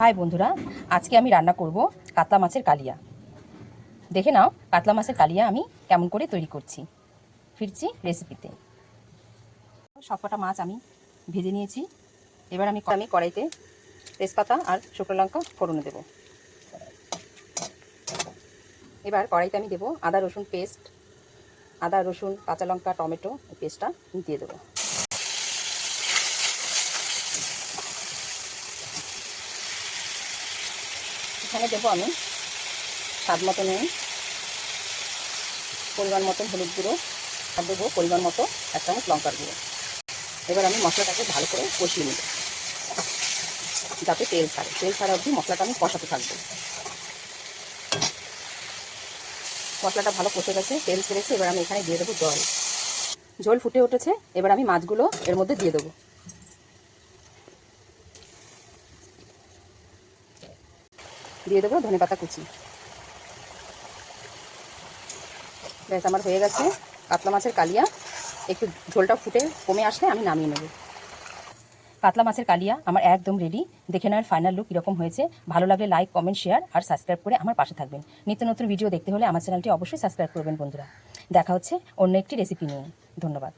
High বন্ধুরা, আজকে আমি রান্না করব কাতলা মাছের কালিয়া। দেখে নাও কাতলা মাছের কালিয়া আমি কেমন করে তৈরি করছি। ফিরছি রেসিপিতে। সবকটা মাছ আমি ভেজে নিয়েছি। এবার আমি কড়াইতে তেজপাতা আর শুকনো লঙ্কা ফোড়নে দেব। এবার কড়াইতে আমি দেবো আদা রসুন পেস্ট, আদা রসুন কাঁচা লঙ্কা টমেটো পেস্টটা দিয়ে দেবো। এখানে দেবো আমি স্বাদ মতো নুন, পরিমাণ মতন হলুদ গুঁড়ো, আর দেবো পরিমাণ মতো 1 চামচ লঙ্কার গুঁড়ো। এবার আমি মশলাটাকে ভালো করে কষিয়ে নেব যাতে তেল ছাড়া অবধি মশলাটা আমি কষাতে থাকবো। মশলাটা ভালো কষে গেছে, তেল ছেড়েছে। এবার আমি এখানে দিয়ে দেবো জল। ঝোল ফুটে উঠেছে, এবার আমি মাছগুলো এর মধ্যে দিয়ে দেবো। দিয়ে দেবো ধনেপাতা কুচি। ব্যাস আমার হয়ে গেছে কাতলা মাছের কালিয়া। একটু ঝোলটা ফুটে কমে আসলে আমি নামিয়ে নেব। কাতলা মাছের কালিয়া আমার একদম রেডি। দেখে নেওয়ার ফাইনাল লুক কীরকম হয়েছে। ভালো লাগলে লাইক কমেন্ট শেয়ার আর সাবস্ক্রাইব করে আমার পাশে থাকবেন। নিত্য নতুন ভিডিও দেখতে হলে আমার চ্যানেলটি অবশ্যই সাবস্ক্রাইব করবেন বন্ধুরা। দেখা হচ্ছে অন্য একটি রেসিপি নিয়ে। ধন্যবাদ।